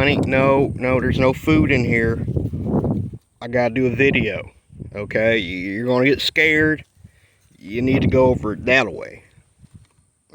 honey, no, there's no food in here. I gotta do a video. Okay, you're gonna get scared. You need to go over it that way.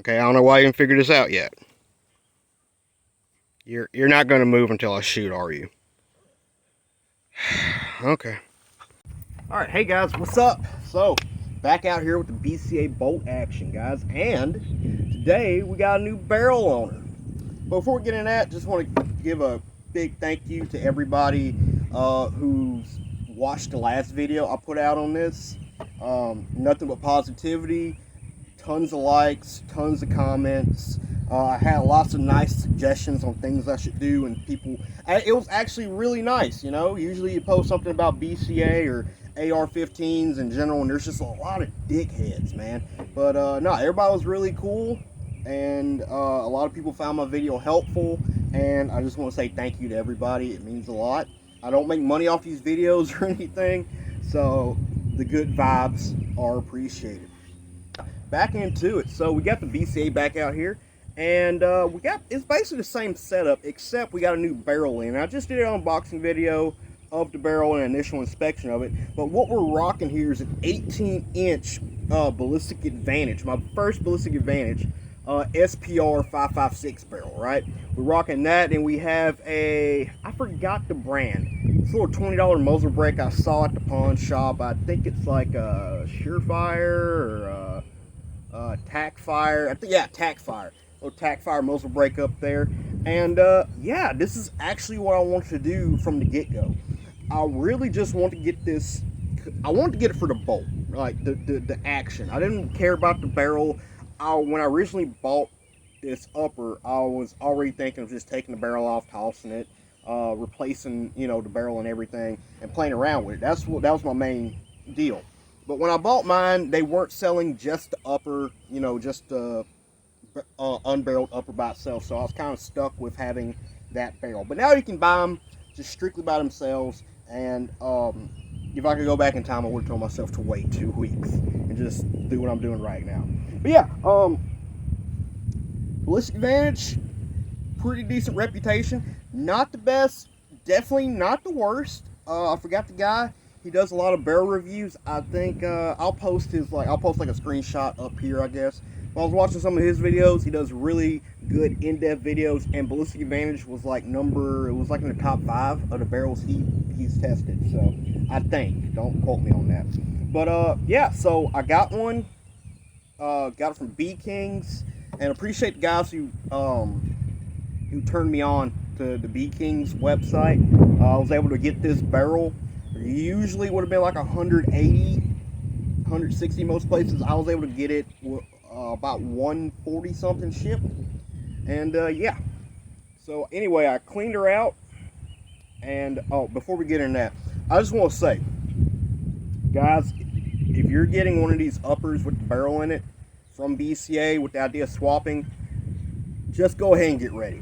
Okay, I don't know why you didn't figure this out yet. You're not gonna move until I shoot, are you? Okay. Alright, hey guys, what's up? So, back out here with the BCA Bolt action, guys. And today we got a new barrel owner. Before we get into that, just want to give a big thank you to everybody who's watched the last video I put out on this. Nothing but positivity, tons of likes, tons of comments. I had lots of nice suggestions on things I should do, and people, it was actually really nice, you know. Usually you post something about BCA or AR-15s in general, and there's just a lot of dickheads, man. But no, everybody was really cool, and a lot of people found my video helpful, and I just want to say thank you to everybody. It means a lot. I don't make money off these videos or anything, so the good vibes are appreciated. Back into it. So we got the BCA back out here, and it's basically the same setup, except we got a new barrel in. I just did an unboxing video of the barrel and initial inspection of it, but what we're rocking here is an 18-inch Ballistic Advantage, my first Ballistic Advantage SPR 5.56 barrel, right? We're rocking that, and we have a, I forgot the brand, it's a little $20 muzzle brake I saw at the pawn shop. I think it's like a Surefire or Tackfire. Yeah, Tackfire. Little Tackfire muzzle brake up there. And yeah, this is actually what I wanted to do from the get-go. I really just want to get this, I wanted to get it for the bolt, like the action. I didn't care about the barrel. When I originally bought this upper, I was already thinking of just taking the barrel off, tossing it, replacing, you know, the barrel and everything, and playing around with it. That was my main deal. But when I bought mine, they weren't selling just the upper, you know, just the unbarreled upper by itself. So I was kind of stuck with having that barrel. But now you can buy them just strictly by themselves. And if I could go back in time, I would have told myself to wait 2 weeks and just do what I'm doing right now. But yeah, Ballistic Advantage, pretty decent reputation. Not the best, definitely not the worst. I forgot the guy. He does a lot of barrel reviews. I think I'll post like a screenshot up here, I guess. When I was watching some of his videos, he does really good in-depth videos, and Ballistic Advantage was like it was like in the top 5 of the barrels he's tested. So I think, don't quote me on that. But yeah, so I got one. Got it from B Kings, and appreciate the guys who turned me on to the B Kings website. I was able to get this barrel. Usually would have been like 180, 160 most places. I was able to get it about 140 something shipped. And yeah, so anyway, I cleaned her out. And oh, before we get into that, I just want to say, guys, if you're getting one of these uppers with the barrel in it from BCA with the idea of swapping, just go ahead and get ready.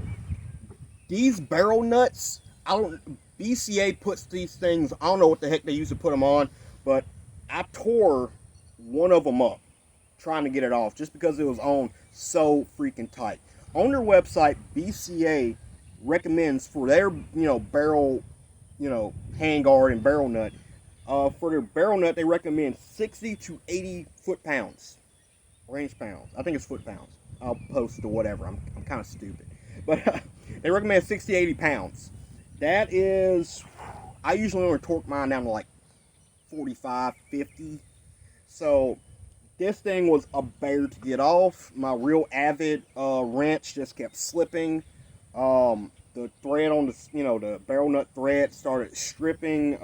These barrel nuts, BCA puts these things, I don't know what the heck they used to put them on, but I tore one of them up trying to get it off just because it was on so freaking tight. On their website, BCA recommends for their, you know, barrel, you know, handguard and barrel nut, for their barrel nut, they recommend 60 to 80 foot-pounds, range pounds. I think it's foot-pounds. I'll post or whatever. I'm kind of stupid. But they recommend 60 to 80 pounds. That is, I usually only torque mine down to like 45, 50. So this thing was a bear to get off. My real avid wrench just kept slipping. The thread on the, you know, the barrel nut thread started stripping.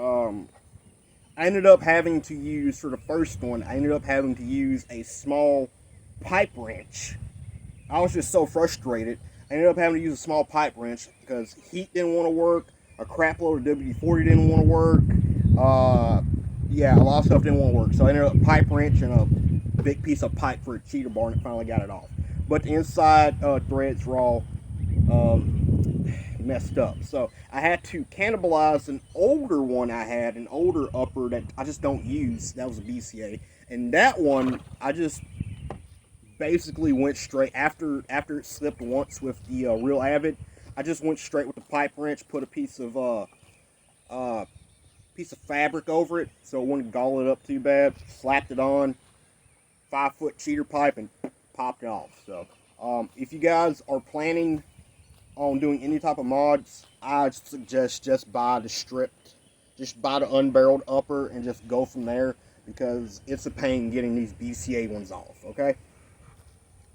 I ended up having to use, for the first one, I ended up having to use a small pipe wrench. I was just so frustrated. I ended up having to use a small pipe wrench because heat didn't want to work. A crap load of WD-40 didn't want to work. Yeah, a lot of stuff didn't want to work. So I ended up pipe wrench and a big piece of pipe for a cheater bar, and it finally got it off. But the inside threads were all messed up. So I had to cannibalize an older one I had, an older upper that I just don't use. That was a BCA. And that one, I just basically went straight after it slipped once with the Real Avid. I just went straight with the pipe wrench, put a piece of fabric over it so it wouldn't gall it up too bad. Slapped it on, 5-foot cheater pipe, and popped it off. So if you guys are planning on doing any type of mods, I suggest just buy the stripped, just buy the unbarreled upper and just go from there, because it's a pain getting these BCA ones off, okay?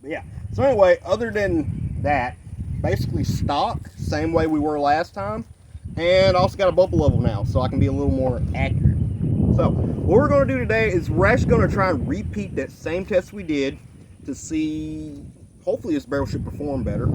But yeah, so anyway, other than that, basically stock, same way we were last time, and also got a bubble level now, so I can be a little more accurate. So what we're going to do today is we're actually going to try and repeat that same test we did to see, hopefully this barrel should perform better.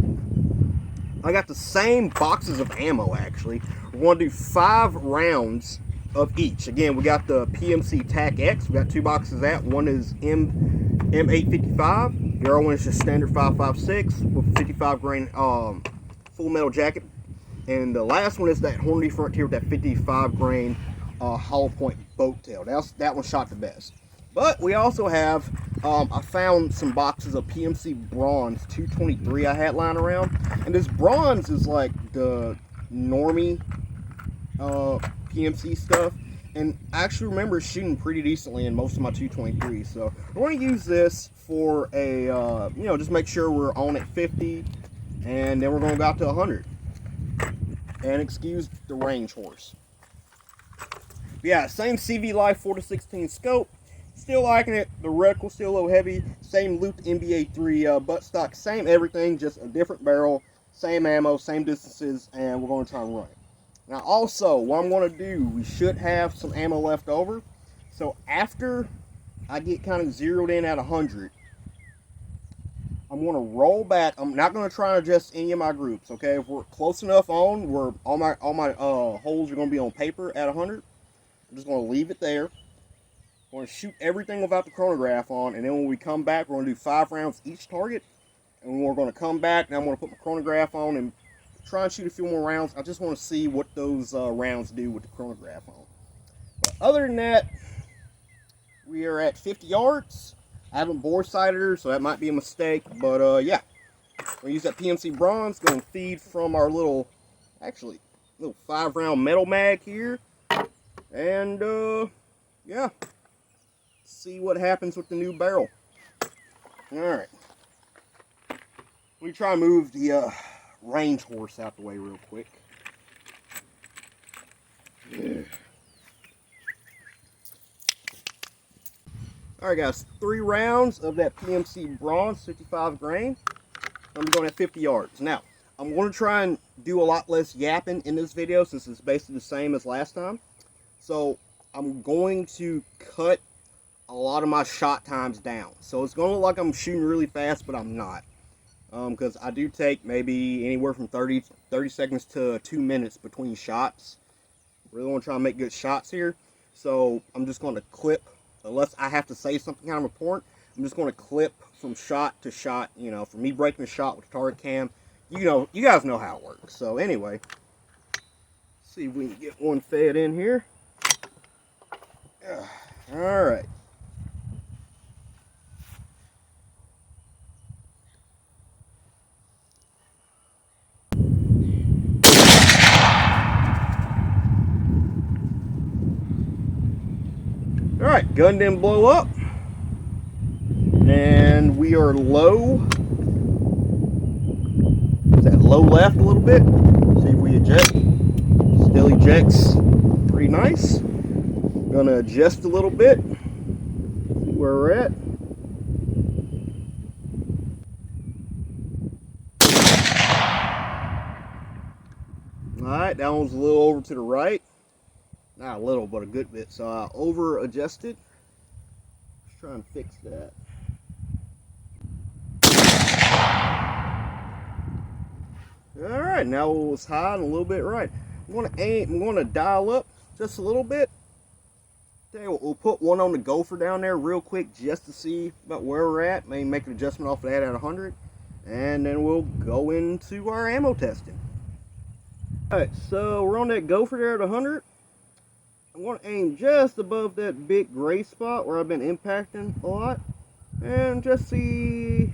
I got the same boxes of ammo actually. We're going to do 5 rounds of each. Again, we got the PMC TAC X. We got 2 boxes of that. One is M855. The other one is just standard 5.56 with 55 grain full metal jacket. And the last one is that Hornady Frontier with that 55 grain hollow point boat tail. That one shot the best. But we also have, I found some boxes of PMC Bronze 223 I had lying around. And this Bronze is like the normie PMC stuff. And I actually remember shooting pretty decently in most of my 223. So we're going to use this for a, just make sure we're on at 50. And then we're going to go out to 100. And excuse the range horse. Yeah, same CV Life 4-16 scope. Still liking it. The reticle still a little heavy. Same looped NBA 3 buttstock. Same everything, just a different barrel. Same ammo, same distances, and we're going to try and run it. Now also, what I'm going to do, we should have some ammo left over. So after I get kind of zeroed in at 100, I'm going to roll back. I'm not going to try and adjust any of my groups, okay? If we're close enough on, where all my holes are going to be on paper at 100, I'm just going to leave it there. We're going to shoot everything without the chronograph on, and then when we come back, we're going to do 5 rounds each target. And we're going to come back, and I'm going to put my chronograph on and try and shoot a few more rounds. I just want to see what those rounds do with the chronograph on. But other than that, we are at 50 yards. I haven't bore sighted her, so that might be a mistake. But yeah, we're going to use that PMC Bronze, going to feed from our little 5-round metal mag here. And yeah, see what happens with the new barrel. Alright. Let me try and move the range horse out the way real quick. Yeah. Alright guys, 3 rounds of that PMC Bronze 55 grain. I'm going at 50 yards. Now, I'm going to try and do a lot less yapping in this video since it's basically the same as last time. So I'm going to cut a lot of my shot times down. So it's going to look like I'm shooting really fast, but I'm not. Because I do take maybe anywhere from 30 seconds to 2 minutes between shots. Really want to try and make good shots here. So I'm just going to clip, unless I have to say something kind of important, I'm just going to clip from shot to shot, for me breaking a shot with the target cam. You guys know how it works. So anyway, see if we can get one fed in here. Alright. Alright, gun didn't blow up. And we are low. Is that low left a little bit? See if we eject. Still ejects pretty nice. Gonna adjust a little bit. See where we're at. Alright, that one's a little over to the right. Not a little, but a good bit. So I over adjusted. Let's try and fix that. Alright, now it was high and a little bit right. I'm going to dial up just a little bit. We'll put one on the gopher down there real quick just to see about where we're at. Maybe make an adjustment off of that at 100. And then we'll go into our ammo testing. Alright, so we're on that gopher there at 100. I'm going to aim just above that big gray spot where I've been impacting a lot. And just see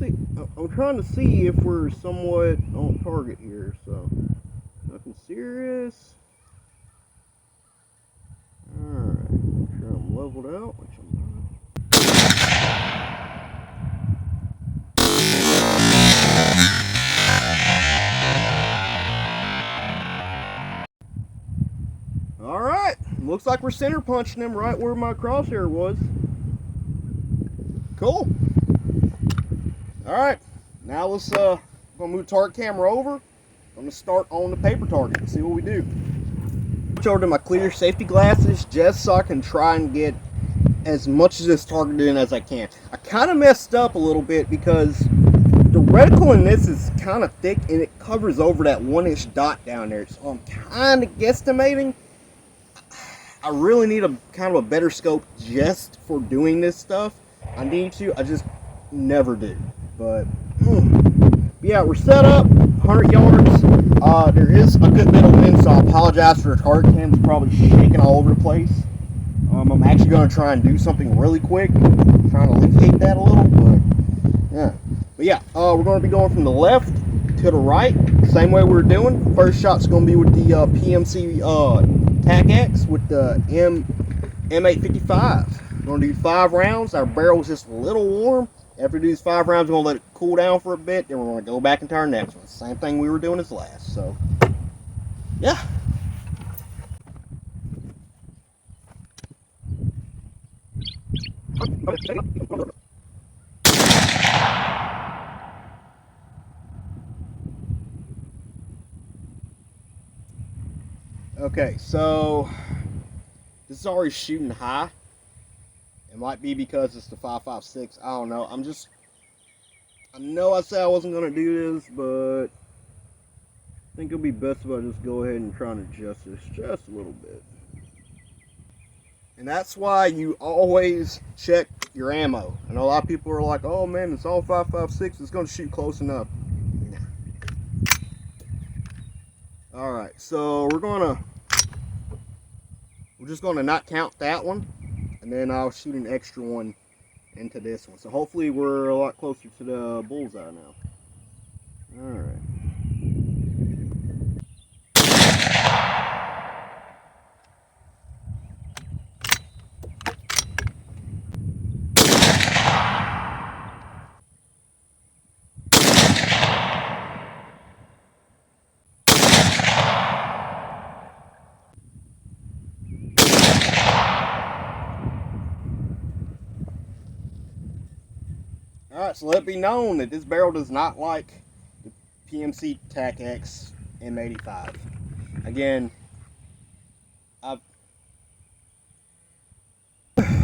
see. I'm trying to see if we're somewhat on target here. So nothing serious. All right. Make sure I'm leveled out, which I'm not. All right. Looks like we're center punching him right where my crosshair was. Cool. All right. Now let's gonna move the target camera over. I'm gonna start on the paper target and see what we do. Switch over to my clear safety glasses just so I can try and get as much of this target in as I can. I kind of messed up a little bit because the reticle in this is kind of thick and it covers over that 1-inch dot down there. So I'm kind of guesstimating. I really need a kind of a better scope just for doing this stuff. I need to. I just never do. But yeah, we're set up. 100 yards. There is a good bit of wind, so I apologize for the target cam's probably shaking all over the place. I'm actually going to try and do something really quick, trying to alleviate that a little. But yeah, we're going to be going from the left to the right, same way we're doing. First shot's going to be with the PMC TAC-X with the M855. We're going to do 5 rounds. Our barrel's just a little warm. After these 5 rounds, we're going to let it cool down for a bit. Then we're going to go back into our next one. Same thing we were doing as last. So, yeah. Okay, so this is already shooting high. It might be because it's the 5.56. I don't know. I know I said I wasn't going to do this, but I think it'll be best if I just go ahead and try and adjust this just a little bit. And that's why you always check your ammo. I know a lot of people are like, oh man, it's all 5.56. It's going to shoot close enough. Nah. Alright, so we're just going to not count that one. And then I'll shoot an extra one into this one. So hopefully we're a lot closer to the bullseye now. Alright. Alright, so let it be known that this barrel does not like the PMC TAC-X M85. Again,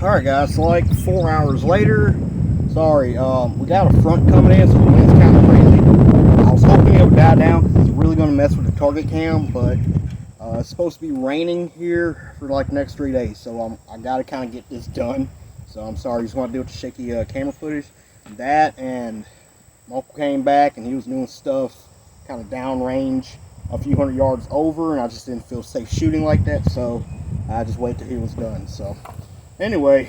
alright guys, so like 4 hours later, sorry, we got a front coming in, so the wind's kind of crazy. I was hoping it would die down because it's really going to mess with the target cam, but it's supposed to be raining here for like the next 3 days, so I got to kind of get this done. So I'm sorry, just want to deal with the shaky camera footage. That, and my uncle came back and he was doing stuff kind of downrange a few hundred yards over, and I just didn't feel safe shooting like that, so I just waited till he was done. So anyway,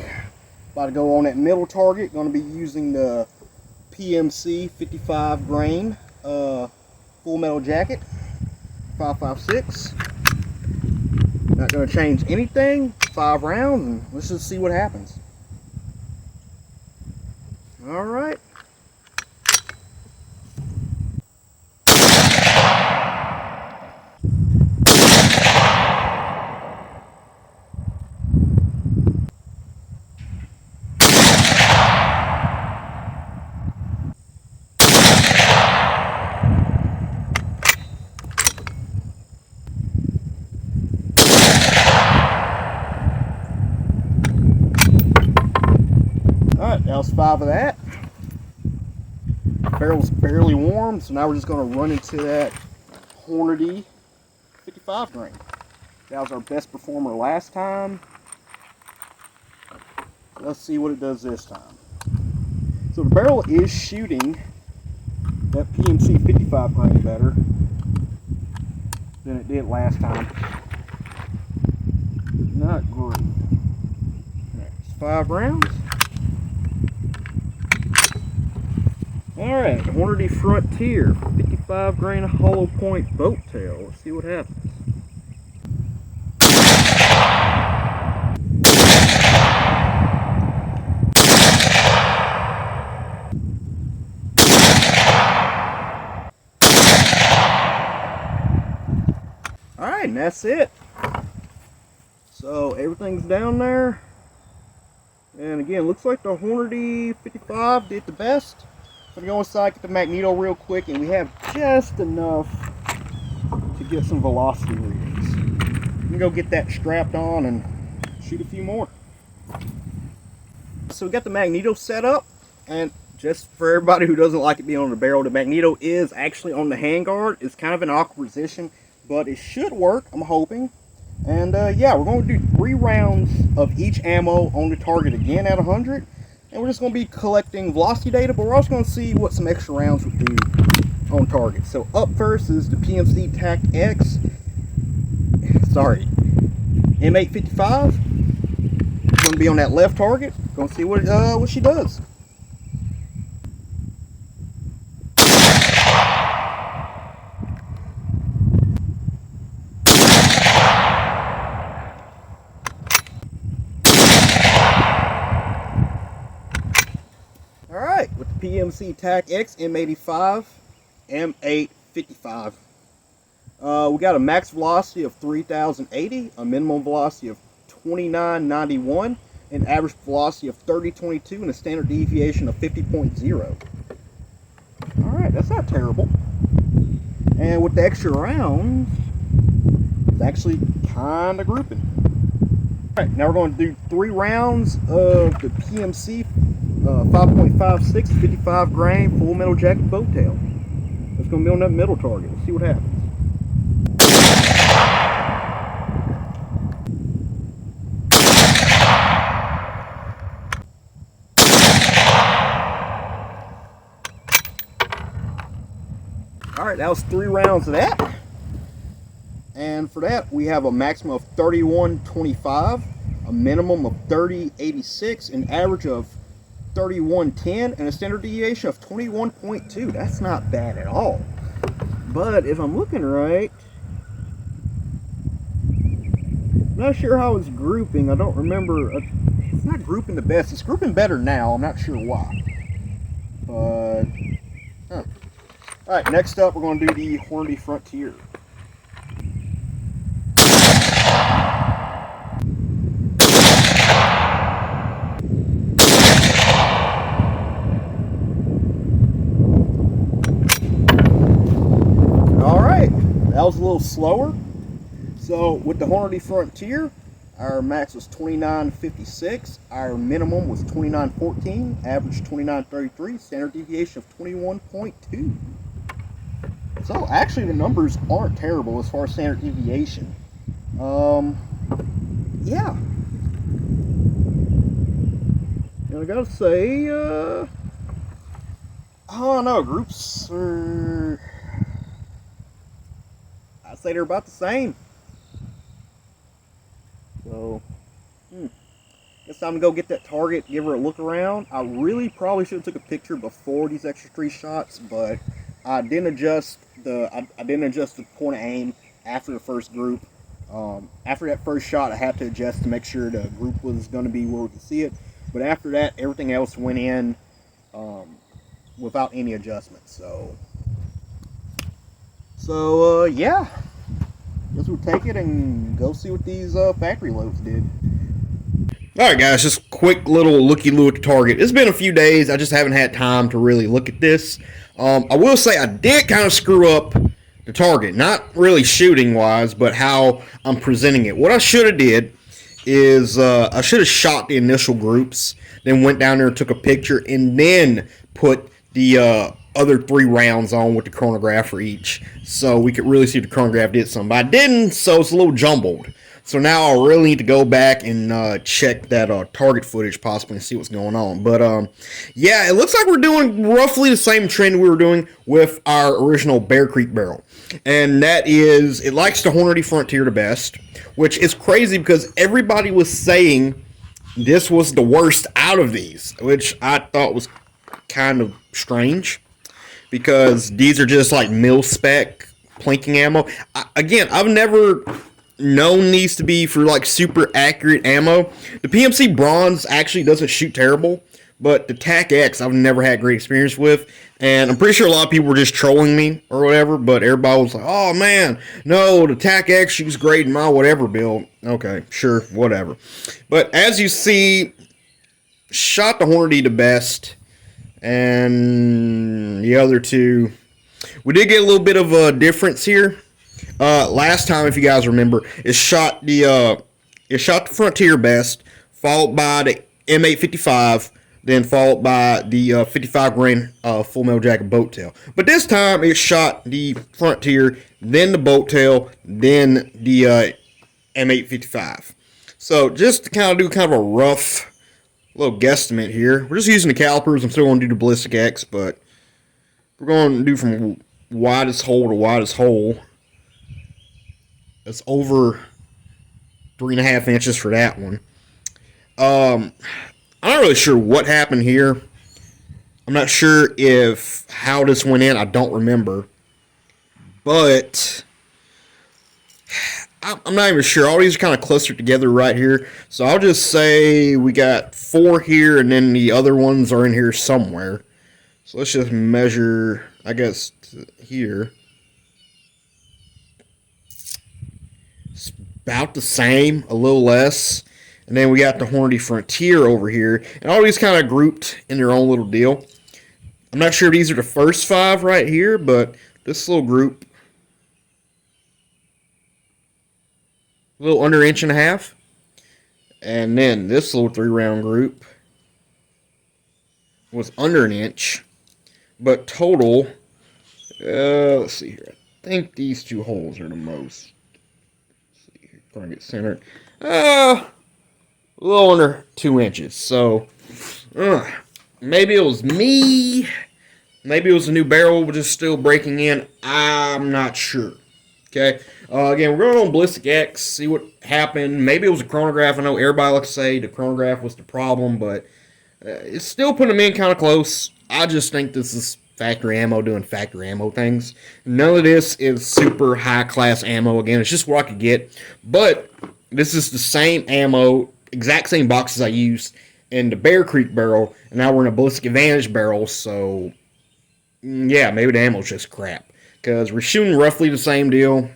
about to go on that middle target. Going to be using the PMC 55 grain full metal jacket 5.56. Not going to change anything. 5 rounds, and let's just see what happens. All right. Alright, that was 5 of that. Barrel's barely warm, so now we're just going to run into that Hornady 55 grain. That was our best performer last time. Let's see what it does this time. So the barrel is shooting that PMC 55 grain better than it did last time. Not great. Alright, 5 rounds. Alright, Hornady Frontier, 55 grain hollow point boat tail. Let's see what happens. Alright, and that's it. So everything's down there. And again, looks like the Hornady 55 did the best. I'm going to go inside, get the magneto real quick, and we have just enough to get some velocity readings. I'm going to go get that strapped on and shoot a few more. So we got the magneto set up, and just for everybody who doesn't like it being on the barrel, the magneto is actually on the handguard. It's kind of an awkward position, but it should work, I'm hoping. And yeah, we're going to do 3 rounds of each ammo on the target again at 100. And we're just going to be collecting velocity data, but we're also going to see what some extra rounds would do on target. So up first is the PMC TAC X. Sorry, M855. Going to be on that left target. Going to see what she does. Alright, with the PMC TAC X M85, M855. We got a max velocity of 3,080, a minimum velocity of 2991, an average velocity of 3022, and a standard deviation of 50.0. Alright, that's not terrible. And with the extra rounds, it's actually kind of grouping. Alright, now we're going to do 3 rounds of the PMC 5.56, 55 grain, full metal jacket boat tail. It's going to be on that middle target. Let's see what happens. Alright, that was 3 rounds of that. And for that, we have a maximum of 3125, a minimum of 3086, an average of 3110, and a standard deviation of 21.2. That's not bad at all. But if I'm looking right, I'm not sure how it's grouping. I don't remember. It's not grouping the best. It's grouping better now. I'm not sure why. But, Alright, next up we're going to do the Hornady Frontier. That was a little slower. So with the Hornady Frontier, our max was 2956, our minimum was 2914, average 2933, standard deviation of 21.2. So actually the numbers aren't terrible as far as standard deviation. Yeah. And I gotta say, I don't know, groups are, I'd say they're about the same. So, guess time to go get that target, give her a look around. I really probably should have took a picture before these extra 3 shots, but I didn't adjust the point of aim after the first group. After that first shot, I had to adjust to make sure the group was going to be where we could see it. But after that, everything else went in without any adjustments. So yeah, guess we'll take it and go see what these factory loads did. Alright guys, just quick little looky-loo at the target. It's been a few days, I just haven't had time to really look at this. I will say I did kind of screw up the target, not really shooting wise, but how I'm presenting it. What I should have did is I should have shot the initial groups, then went down there and took a picture, and then put the other 3 rounds on with the chronograph for each, so we could really see if the chronograph did something. But I didn't, so it's a little jumbled. So now I really need to go back and check that target footage possibly and see what's going on. But yeah, it looks like we're doing roughly the same trend we were doing with our original Bear Creek barrel. And that is, it likes the Hornady Frontier the best, which is crazy because everybody was saying this was the worst out of these, which I thought was kind of strange. because these are just like mil spec plinking ammo. Again, I've never known these to be for like super accurate ammo. The PMC Bronze actually doesn't shoot terrible, but the TAC X I've never had great experience with, and I'm pretty sure a lot of people were just trolling me or whatever, but everybody was like, oh man, no, the TAC X shoots great in my whatever build. Okay, sure, whatever. But as you see, shot the Hornady the best, and the other two, we did get a little bit of a difference here. Last time, if you guys remember, it shot the Frontier best, followed by the M855, then followed by the 55 grain full metal jacket boat tail. But this time, it shot the Frontier, then the boat tail, then the M855. So just to kind of do a rough little guesstimate here. We're just using the calipers. I'm still going to do the Ballistic X, but we're going to do from widest hole to widest hole. That's over 3.5 inches for that one. I'm not really sure what happened here. I'm not sure if how this went in. I don't remember. But I'm not even sure. All these are kind of clustered together right here. So I'll just say we got 4 here, and then the other ones are in here somewhere. So let's just measure, I guess, here. It's about the same, a little less. And then we got the Hornady Frontier over here. And all these kind of grouped in their own little deal. I'm not sure if these are the first 5 right here, but this little group, a little under 1.5 inches. And then this little 3-round group was under 1 inch. But total, let's see here. I think these 2 holes are the most. Let's see here, trying to get centered. A little under 2 inches. So, maybe it was me. Maybe it was a new barrel just still breaking in. I'm not sure. Okay. Again, we're going on Ballistic X, see what happened. Maybe it was a chronograph. I know everybody likes to say the chronograph was the problem, but it's still putting them in kind of close. I just think this is factory ammo doing factory ammo things. None of this is super high-class ammo. Again, it's just what I could get. But this is the same ammo, exact same boxes I used in the Bear Creek barrel, and now we're in a Ballistic Advantage barrel, so yeah, maybe the ammo's just crap. Because we're shooting roughly the same deal,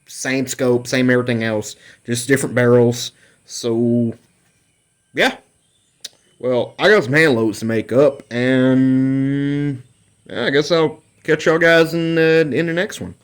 same scope, same everything else, just different barrels. So, yeah. Well, I got some hand loads to make up, and yeah, I guess I'll catch y'all guys in the next one.